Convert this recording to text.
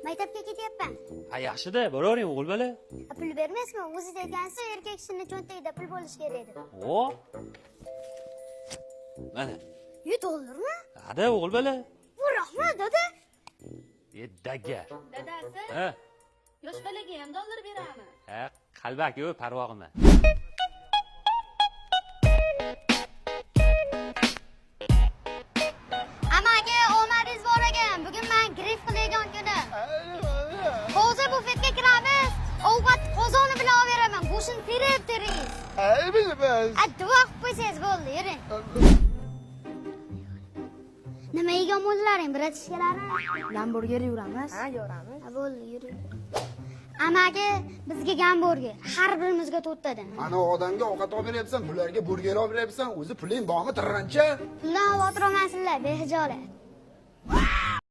maktabga ketyapman. Ha, yaxshi-da, boravering o'g'il bola. Pul bermaysizmi? O'zingiz aytgansiz, erkak kishining cho'ntagida pul bo'lishi kerak deb. O. Mana. $100mi? Ha-da, o'g'il bola. Rahmat, dada. Daga. Dadasi, Ha. yosh bolaga ham dollar berami? Ha, qalbak-yu, parvo qilma. Amaga omadingiz bor ekan. Bugun men grif qilayotgan kunim. Hozir bufetga kiramiz. Ovqat qozoni bilan olib beraman. Go'shtni terib-terib. Bilmas. Duo qilib qo'ysangiz bo'ldi, yuring. Nima yegan bo'ldlaring, bratishkalari? Gamburger yuramiz. Ha, yuramiz. Ha, bo'ldi, yuring. Amaga bizga gamburger, har birimizga 4 tadan. Ana odamga ovqat olib beryapsan, bularga burger olib beryapsan. O'zi puling bormi, tirrancha? Puldan xavotir olmasinlar, behijolat.